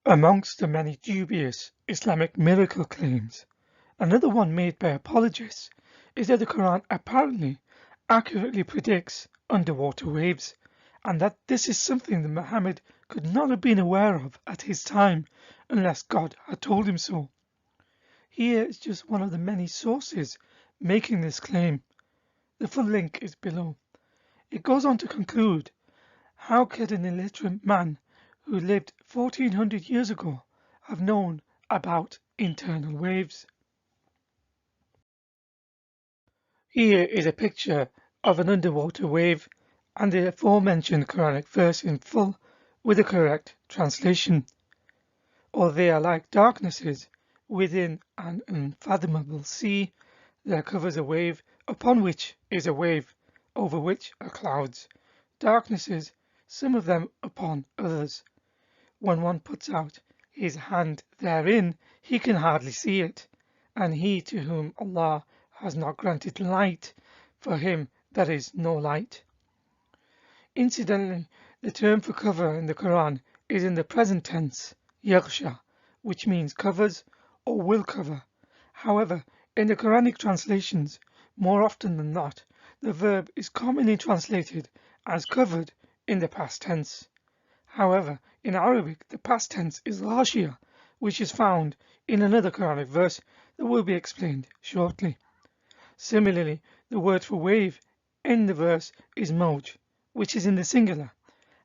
Amongst the many dubious Islamic miracle claims, another one made by apologists is that the Quran apparently accurately predicts underwater waves, and that this is something that Muhammad could not have been aware of at his time unless God had told him so. Here is just one of the many sources making this claim. The full link is below. It goes on to conclude, how could an illiterate man who lived 1400 years ago have known about internal waves? Here is a picture of an underwater wave and the aforementioned Quranic verse in full with the correct translation. Or they are like darknesses within an unfathomable sea. There covers a wave upon which is a wave, over which are clouds. Darknesses, some of them upon others. When one puts out his hand therein, he can hardly see it, and he to whom Allah has not granted light, for him there is no light. Incidentally, the term for cover in the Quran is in the present tense, yaghsha, which means covers or will cover. However, in the Quranic translations, more often than not, the verb is commonly translated as covered in the past tense. However, in Arabic, the past tense is ghashiyah, which is found in another Quranic verse that will be explained shortly. Similarly, the word for wave in the verse is mawj, which is in the singular.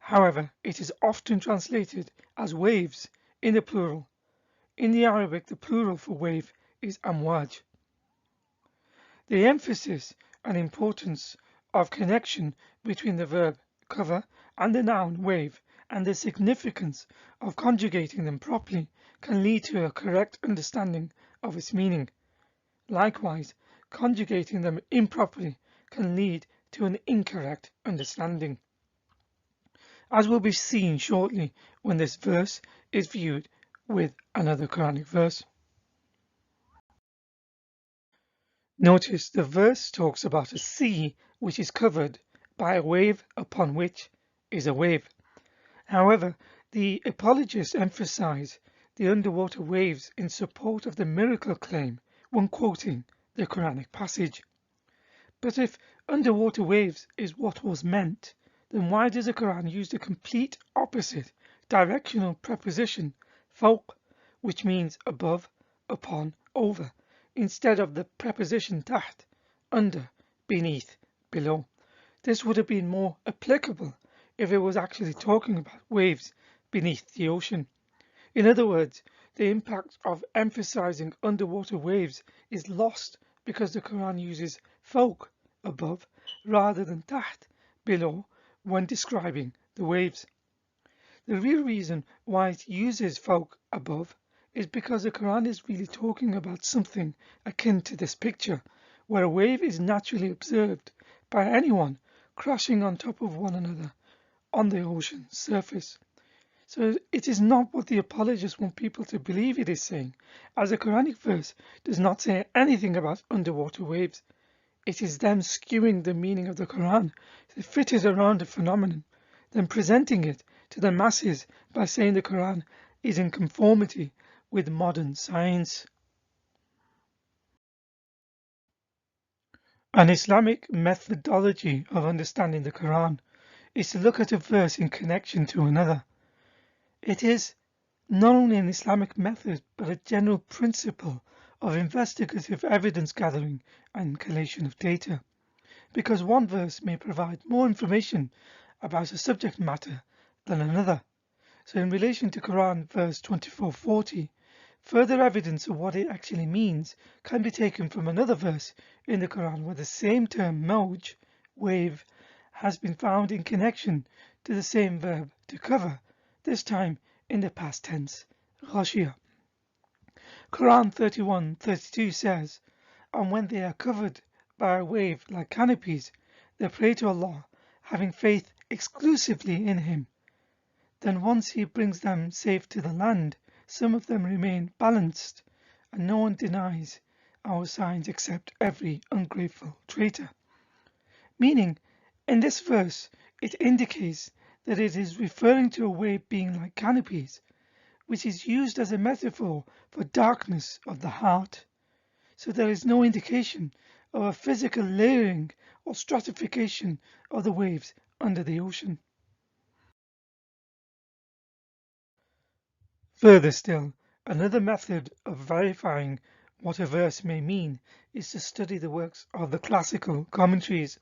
However, it is often translated as waves in the plural. In the Arabic, the plural for wave is amwaj. The emphasis and importance of connection between the verb cover and the noun wave and the significance of conjugating them properly can lead to a correct understanding of its meaning. Likewise, conjugating them improperly can lead to an incorrect understanding, as will be seen shortly when this verse is viewed with another Quranic verse. Notice the verse talks about a sea which is covered by a wave upon which is a wave. However, the apologists emphasize the underwater waves in support of the miracle claim when quoting the Quranic passage. But if underwater waves is what was meant, then why does the Quran use the complete opposite directional preposition fawq, which means above, upon, over, instead of the preposition taht, under, beneath, below? This would have been more applicable if it was actually talking about waves beneath the ocean. In other words, the impact of emphasizing underwater waves is lost because the Quran uses fawq, above, rather than taht, below, when describing the waves. The real reason why it uses fawq, above, is because the Quran is really talking about something akin to this picture, where a wave is naturally observed by anyone crashing on top of one another on the ocean surface. So it is not what the apologists want people to believe it is saying, as the Quranic verse does not say anything about underwater waves. It is them skewing the meaning of the Quran to fit it around a phenomenon, then presenting it to the masses by saying the Quran is in conformity with modern science. An Islamic methodology of understanding the Quran is to look at a verse in connection to another. It is not only an Islamic method but a general principle of investigative evidence gathering and collation of data, because one verse may provide more information about a subject matter than another. So in relation to Quran verse 2440, further evidence of what it actually means can be taken from another verse in the Quran where the same term mawj, wave, has been found in connection to the same verb to cover, this time in the past tense, ghashiyah. Quran 31:32 says, and when they are covered by a wave like canopies, they pray to Allah, having faith exclusively in Him. Then once He brings them safe to the land, some of them remain balanced, and no one denies our signs except every ungrateful traitor. Meaning, in this verse, it indicates that it is referring to a wave being like canopies, which is used as a metaphor for darkness of the heart. So there is no indication of a physical layering or stratification of the waves under the ocean. Further still, another method of verifying what a verse may mean is to study the works of the classical commentaries.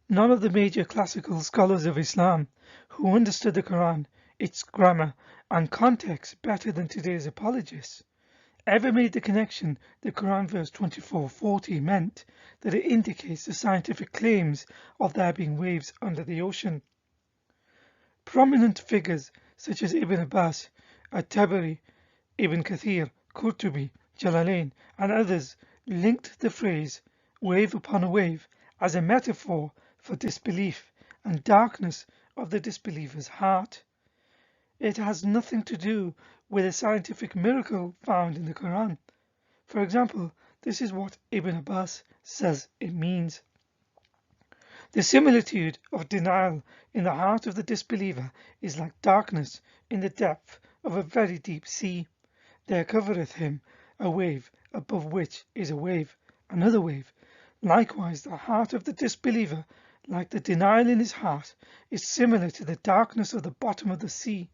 None of the major classical scholars of Islam, who understood the Quran, its grammar and context better than today's apologists, ever made the connection the Quran verse 2440 meant that it indicates the scientific claims of there being waves under the ocean. Prominent figures such as Ibn Abbas, At-Tabari, Ibn Kathir, Qurtubi, Jalalain and others linked the phrase wave upon a wave as a metaphor for disbelief and darkness of the disbeliever's heart. It has nothing to do with a scientific miracle found in the Quran. For example, this is what Ibn Abbas says it means. The similitude of denial in the heart of the disbeliever is like darkness in the depth of a very deep sea. There covereth him a wave, above which is a wave, another wave. Likewise, the heart of the disbeliever, like the denial in his heart, is similar to the darkness of the bottom of the sea,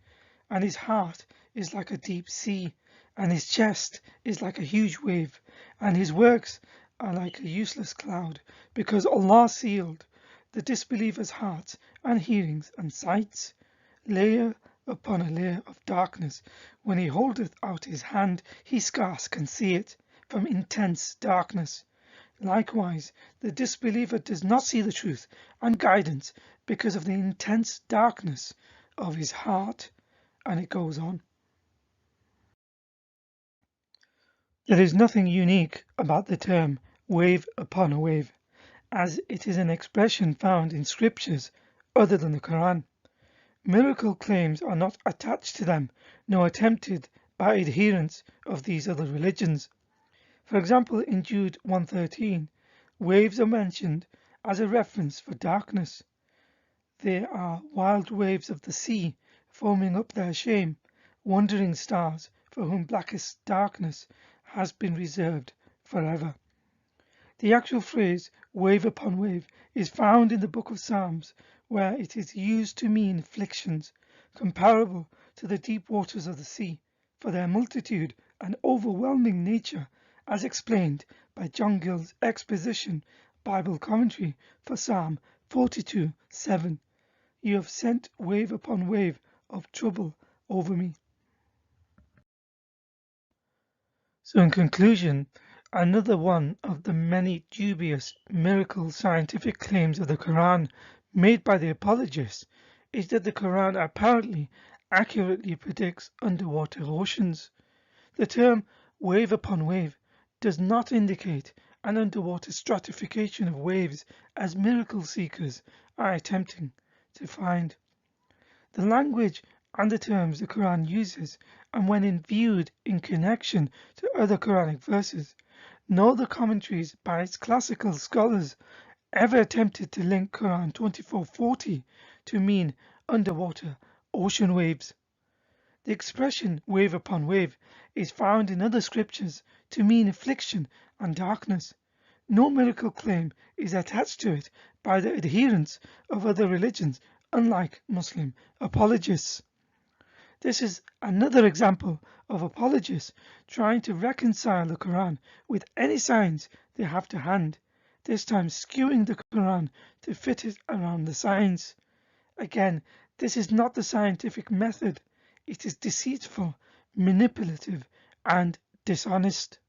and his heart is like a deep sea, and his chest is like a huge wave, and his works are like a useless cloud, because Allah sealed the disbeliever's hearts and hearings and sights, layer upon a layer of darkness. When he holdeth out his hand, he scarce can see it, from intense darkness. Likewise, the disbeliever does not see the truth and guidance because of the intense darkness of his heart. And it goes on. There is nothing unique about the term wave upon a wave, as it is an expression found in scriptures other than the Quran. Miracle claims are not attached to them, nor attempted by adherents of these other religions. For example, in Jude 1:13, waves are mentioned as a reference for darkness. They are wild waves of the sea, foaming up their shame, wandering stars for whom blackest darkness has been reserved forever. The actual phrase wave upon wave is found in the book of Psalms, where it is used to mean afflictions comparable to the deep waters of the sea, for their multitude and overwhelming nature, as explained by John Gill's exposition Bible commentary for Psalm 42:7. You have sent wave upon wave of trouble over me. So in conclusion, another one of the many dubious miracle scientific claims of the Quran made by the apologists is that the Quran apparently accurately predicts underwater oceans. The term wave upon wave does not indicate an underwater stratification of waves as miracle seekers are attempting to find. The language and the terms the Quran uses, and when viewed in connection to other Quranic verses, nor the commentaries by its classical scholars ever attempted to link Quran 2440 to mean underwater ocean waves. The expression wave upon wave is found in other scriptures to mean affliction and darkness. No miracle claim is attached to it by the adherents of other religions, unlike Muslim apologists. This is another example of apologists trying to reconcile the Quran with any science they have to hand, this time skewing the Quran to fit it around the science. Again, this is not the scientific method. It is deceitful, manipulative, and dishonest.